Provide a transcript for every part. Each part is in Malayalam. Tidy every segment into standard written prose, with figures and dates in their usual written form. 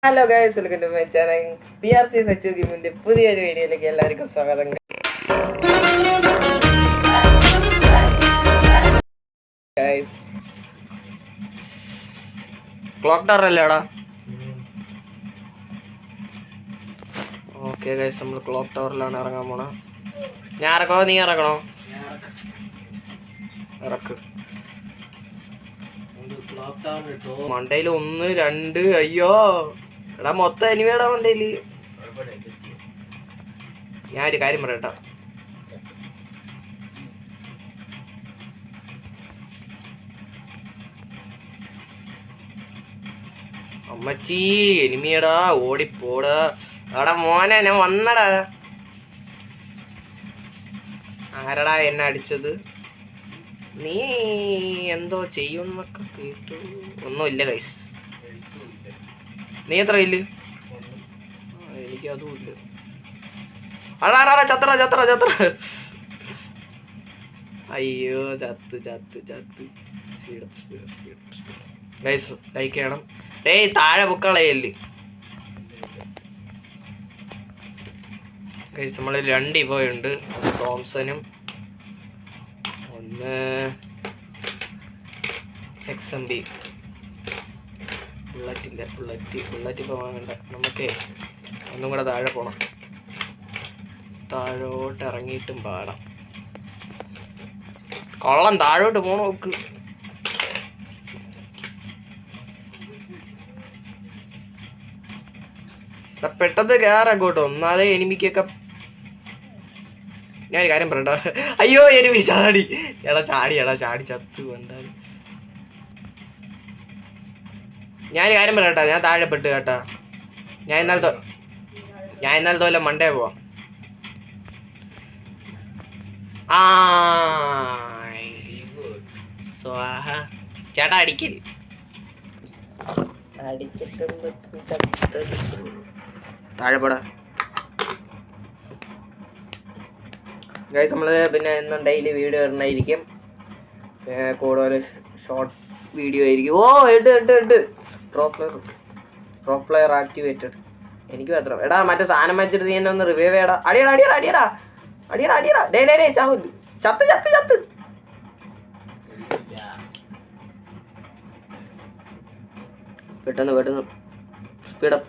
Hello guys, welcome to my channel PRC Sachu ഗെയിമിന്റെ പുതിയൊരു വീഡിയോയിലേക്ക് എല്ലാവർക്കും സ്വാഗതം. ഗൈസ്, ക്ലോക്ക് ടവർ അല്ലേടാ? ഓക്കെ ഗൈസ്, നമ്മൾ ക്ലോക്ക് ടവറിലാണ് ഇറങ്ങാൻ പോണ. ഞാൻ ഇറക്കണോ നീ ഇറക്കണോ? ഇറക്ക്. മണ്ടയില് 1 2 അയ്യോ എടാ, മൊത്തം എനിവേടാ മണ്ടയില്. ഞാനൊരു കാര്യം പറയട്ടാ, അമ്മച്ചി എനിമിയടാ, ഓടിപ്പോടാ. എടാ മോനെ, ഞാൻ വന്നടാ. ആരടാ എന്നെ അടിച്ചത്? നീ എന്തോ ചെയ്യുന്നൊക്കെ കേട്ടു. ഒന്നുമില്ല ഗൈസ്. നീ എത്ര ഇല്ല? എനിക്ക് അതും ഇല്ല. അടാ ചത്ര ചത്ര ചത്ര. അയ്യോ ചത്ത് ചത്ത് ചത്ത്. ഗൈസ് ലൈക്ക് ചെയ്യണം. ഏയ് താഴെ ബുക്കളയല്ലേ ഗൈസ്. നമ്മൾ 2 ഇവയുണ്ട്, തോംസനും 1 XMB. ബുള്ളറ്റില്ല, ബുള്ളറ്റ് ഇപ്പോൾ വാങ്ങണ്ട. നമുക്കേ ഒന്നും കൂടെ താഴെ പോണം. താഴോട്ട് ഇറങ്ങിയിട്ടും പാടാം. കൊള്ളം താഴോട്ട് പോണ നോക്ക്. പെട്ടെന്ന് കയറങ്ങോട്ടോ, ഒന്നാതെ എനിമിക്കൊക്കെ. ഞാനൊരു കാര്യം പറയട്ടാ. അയ്യോ എനിമി ചാടി. എടാ ചാടി ചത്തു കൊണ്ടാൽ. ഞാനൊരു കാര്യം പറയട്ടാ, ഞാൻ താഴെ പെട്ട് കേട്ടാ. ഞാൻ ഇന്നാലത്തെ വല്ല മണ്ടേ പോവാം. സ്വാഹ. ചേട്ടാ അടിക്കല്. താഴെ പോടാ ഗൈസ്. നമ്മൾ പിന്നെ എന്നും ഡെയിലി വീഡിയോ ഇടണമായിരിക്കും. കൂടുതൽ ഷോർട്ട് വീഡിയോ ആയിരിക്കും. ഓ ഇട്ട് പ്രോ പ്ലെയർ ആക്ടിവേറ്റഡ്. എനിക്ക് മാത്രം. എടാ മറ്റേ സാധനം വെച്ചിട്ട് നീ എന്നെ ഒന്ന് റിവൈവ് ചെയ്യടാ. അടിയടാ ഡേ ചാവൂല്. ചത്ത് പെട്ടെന്ന് സ്പീഡപ്പ്.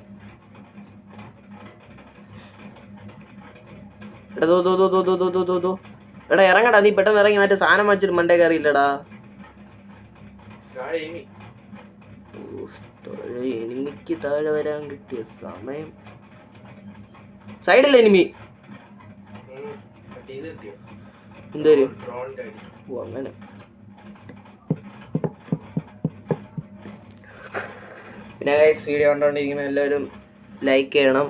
എടാ എടാ ഇറങ്ങടാ, നീ പെട്ടെന്ന് ഇറങ്ങി. മറ്റേ സാധനം വെച്ചിട്ട് മണ്ടേ കയറിയില്ലടാ. എനിമിക്ക് താഴെ വരാൻ കിട്ടിയ സമയം. സൈഡിൽ എനിമി. എന്തോരും അങ്ങനെ. പിന്നെ ഗൈസ്, വീഡിയോ കണ്ടുകൊണ്ടിരിക്കുന്ന എല്ലാവരും ലൈക്ക് ചെയ്യണം,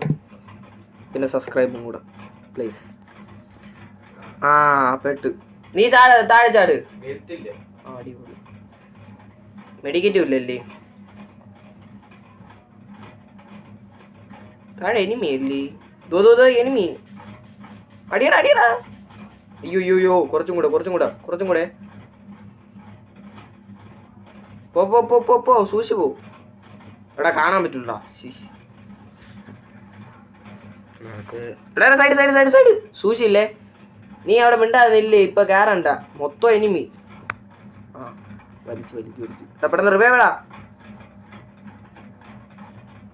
പിന്നെ സബ്സ്ക്രൈബും കൂടെ പ്ലീസ്. പെട്ട്. നീ താഴെ ചാട്. അടിപൊളി. മെഡിക്കറ്റും ഇല്ലല്ലേ താഴെ? എനിമി അല്ലേ? എനിമി. അടിയടാ. അയ്യോ കുറച്ചും കൂടെ. പോ സൂക്ഷിച്ചു പോ. എടാ കാണാൻ പറ്റൂല. സൈഡ് സൂക്ഷില്ലേ. നീ അവിടെ മിണ്ടാതില്ലേ, ഇപ്പൊ കേറണ്ട. മൊത്തം എനിമി. വലിച്ചു പെട്ടെന്ന് റിവൈവടാ.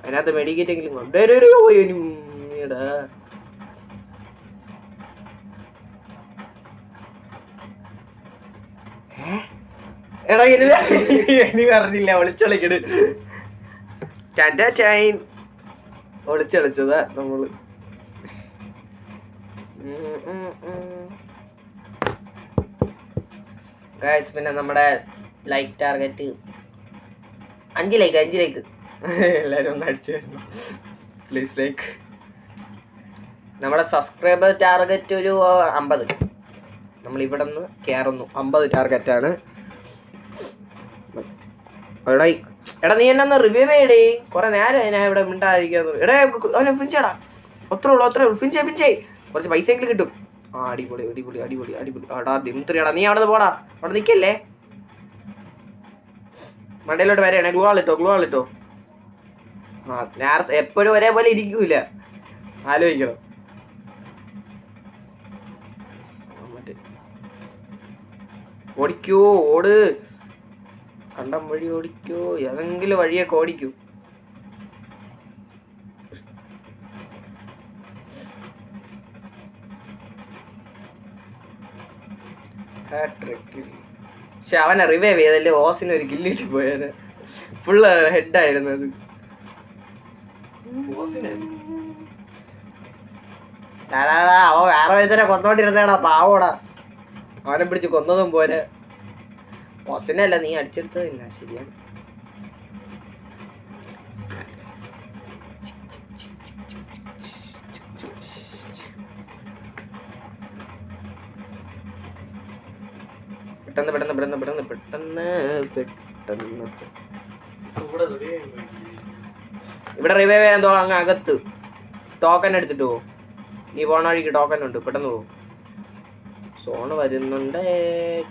അതിനകത്ത് മെഡിക്കേറ്റ് എങ്കിലും എനിമിടാ. എടാ ഇനി പറഞ്ഞില്ല, ഒളിച്ചളിക്കട്. ചൈൻ ഒളിച്ചളിച്ചതാ നമ്മള്. ഗൈസ്, പിന്നെ നമ്മുടെ ലൈക്ക് ടാർഗറ്റ് 5 ലൈക്ക്. എല്ലാരും ഒന്ന് അടിച്ചു തരണം പ്ലീസ്. ലൈക്ക്. നമ്മുടെ സബ്സ്ക്രൈബർ ടാർഗറ്റ് ഒരു 50. നമ്മൾ ഇവിടെ നിന്ന് കയറുന്നു. 50 ടാർഗറ്റാണ്. എടാ നീ എന്നെ ഒന്ന് റിവ്യൂ ചെയ്യടേ. കുറെ നേരം ഞാൻ ഇവിടെ മിണ്ടാതിരിക്കാന്ന്. എടാ അവനെ ഫിഞ്ചേടാ. അത്രേ ഉള്ളൂ. ഫിഞ്ചേ കുറച്ച് പൈസയെങ്കിലും കിട്ടും. അടിപൊളി. എടാ ദിമിത്രിയാടാ, നീ അവിടെ പോടാ. അവിടെ നിൽക്കല്ലേ. മണ്ടയിലോട്ട് വരെയാണേ. ഗ്ലൂ ആളിട്ടോ. ആ നേരത്തെ എപ്പോഴും ഒരേപോലെ ഇരിക്കൂല, ആലോചിക്കണം. ഓടിക്കോ, ഓട്, കണ്ടം വഴി ഓടിക്കോ, ഏതെങ്കിലും വഴിയൊക്കെ ഓടിക്കൂ. പക്ഷെ അവനെ റിവൈവ് ചെയ്തല്ലേ, ഓസിന് ഒരു കില്ലിട്ട് പോയത്. ഫുള്ള് ഹെഡായിരുന്നു അത്. അവ വേറെ വഴിത്തന്നെ കൊന്നോണ്ടിരുന്നേടാ, പാവോടാ. അവനെ പിടിച്ച് കൊന്നതും പോരെ. ഓസിനല്ല, നീ അടിച്ചെടുത്തതില്ല. ശരിയാണ്. പെട്ടെന്ന് പെട്ടെന്ന് പെട്ടെന്ന് പെട്ടെന്ന് പെട്ടെന്ന് പെട്ടെന്ന് ഇവിടെ റിവൈവ് ചെയ്യാൻ തോന്നാം. അങ്ങ് അകത്ത് ടോക്കൺ എടുത്തിട്ട് പോകും. നീ പോണ വഴിക്ക് ടോക്കൺ ഉണ്ട്, പെട്ടെന്ന് പോകും. സോണ് വരുന്നുണ്ടേ,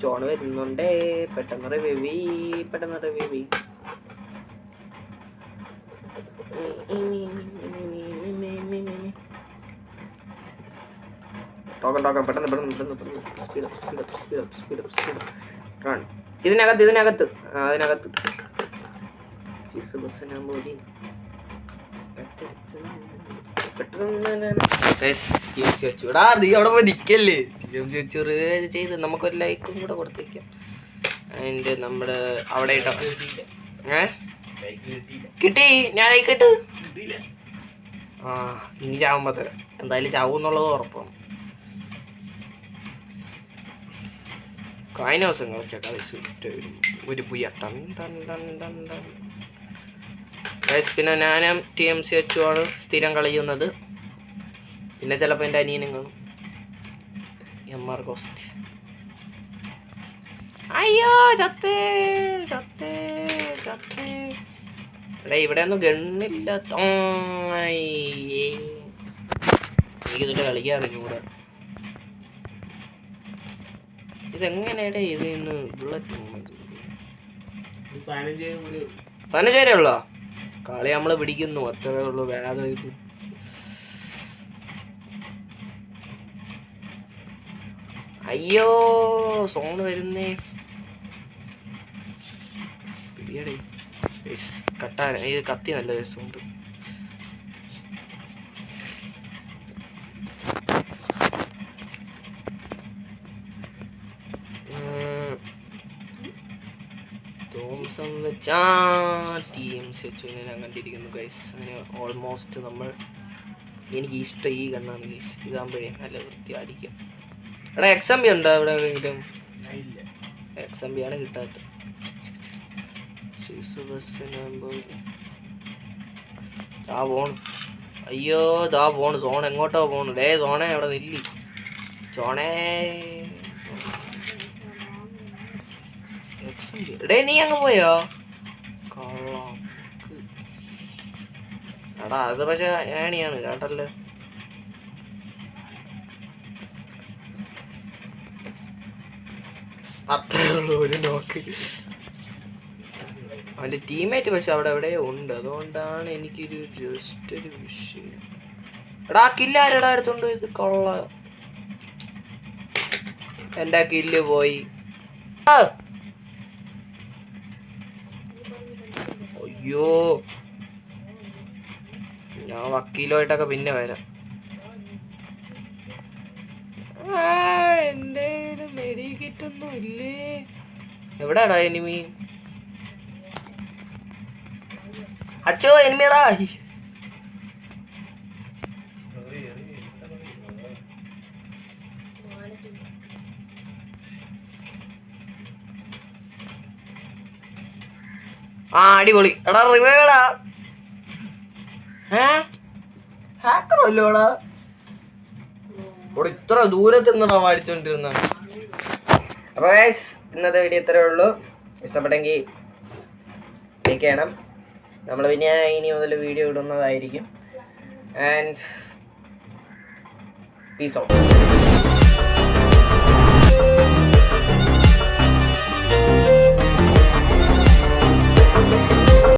ചോണ് വരുന്നുണ്ടേ. പെട്ടെന്ന് റിവൈവ്, പെട്ടെന്ന് റിവൈവ്. ടോക്കൺ ടോക്കൺ പെട്ടെന്ന് പെട്ടെന്ന് പെട്ടെന്ന് പെട്ടെന്ന് speed up speed up speed up speed up speed up run. ഇതിനകത്ത് ഇതിനകത്ത് അതിനകത്ത് നീ അവിടെ പോയി നിക്കല്ലേ. ചെയ്ത് നമുക്കൊരു ലൈക്കും കൂടെ കൊടുത്തേക്കാം. അതിന്റെ നമ്മുടെ അവിടെ ഇട്ടോ. കിട്ടി, ഞാൻ ലൈക്ക് ഇട്ട്. ആ ഇനി ചാവുമ്പോ തരാം. എന്തായാലും ചാവും എന്നുള്ളത് ഉറപ്പാണ്. കഴിഞ്ഞ ദിവസം കളിച്ചേട്ടാ ഒരു പുയ്യ. പിന്നെ ഞാനും TMCH ആണ് സ്ഥിരം കളിക്കുന്നത്. പിന്നെ ചിലപ്പോൾ എൻ്റെ അനിയനും കാണും. MR cost. അയ്യോ ചത്തേ ചത്തേ ചത്തേ. എടാ ഇവിടെ ഒന്നും ഗണ്ണില്ല. എനിക്കിതിട്ട് കളിക്കാൻ അറിഞ്ഞൂടെ. ഇതെങ്ങനെയാടേ ഇത് ഇന്ന് ബുള്ളറ്റ് 15 വരെ ഉള്ളോ? കളി നമ്മള് പിടിക്കുന്നു, അത്രേ ഉള്ളൂ. വേദം ഇത്. അയ്യോ സോണ് വരുന്നേ. പിടിയടേ കട്ടാൻ. ഇത് കത്തി നല്ല രസമുണ്ട്. TMCH ഞാൻ കണ്ടിരിക്കുന്നു ഗൈസ്. അങ്ങനെ ഓൾമോസ്റ്റ് നമ്മൾ, എനിക്ക് ഇഷ്ടം ഈ കണ്ണാണ് ഗൈസ്. ഇതാകുമ്പോഴേ നല്ല വൃത്തി അടിക്കാം. എടാ XMB ഉണ്ടോ അവിടെ എവിടെയെങ്കിലും? XMB ആണ് കിട്ടാത്ത. അയ്യോ ദാ പോണ്. സോൺ എങ്ങോട്ടോ പോണു. ഡേ സോണേ അവിടെ നില്ലി. സോണേ ഡേ നീ അങ്ങ് പോയോ? എടാ അത് പക്ഷെ ഏണിയാണ് കേട്ടല്ലോ. അത്രേ ഉള്ളൂ ഒരു നോക്ക്. അവൻ്റെ ടീമേറ്റ് പക്ഷെ അവിടെ എവിടെയോ ഉണ്ട്. അതുകൊണ്ടാണ് എനിക്കൊരു ജസ്റ്റ് ഒരു വിഷയം. എടാ കില്ലാരെടാ എടുത്തോണ്ട് ഇത് കൊള്ള. എൻ്റെ കില്ല് പോയി. അയ്യോ ഞാൻ വക്കീലുമായിട്ടൊക്കെ പിന്നെ വരാം. എന്റെ മെഡി കിറ്റൊന്നും ഇല്ലേ? എവിടാടാ എനിമി? അച്ചോ എനിമിയടാ. ആ അടിപൊളി. എടാ റിവൈവടാ. ഹാക്കറോ അല്ലോടാ. ഇവിടെ ഇത്ര ദൂരത്ത് നിന്നാ അടിച്ചോണ്ടിരുന്ന. അപ്പൊ ഗൈസ് ഇന്നത്തെ വീഡിയോ ഇത്രയേ ഉള്ളൂ. ഇഷ്ടപ്പെട്ടെങ്കിൽ ലൈക്ക് ചെയ്യണം. നമ്മൾ പിന്നെ ഇനി മുതൽ വീഡിയോ ഇടുന്നതായിരിക്കും. And peace out.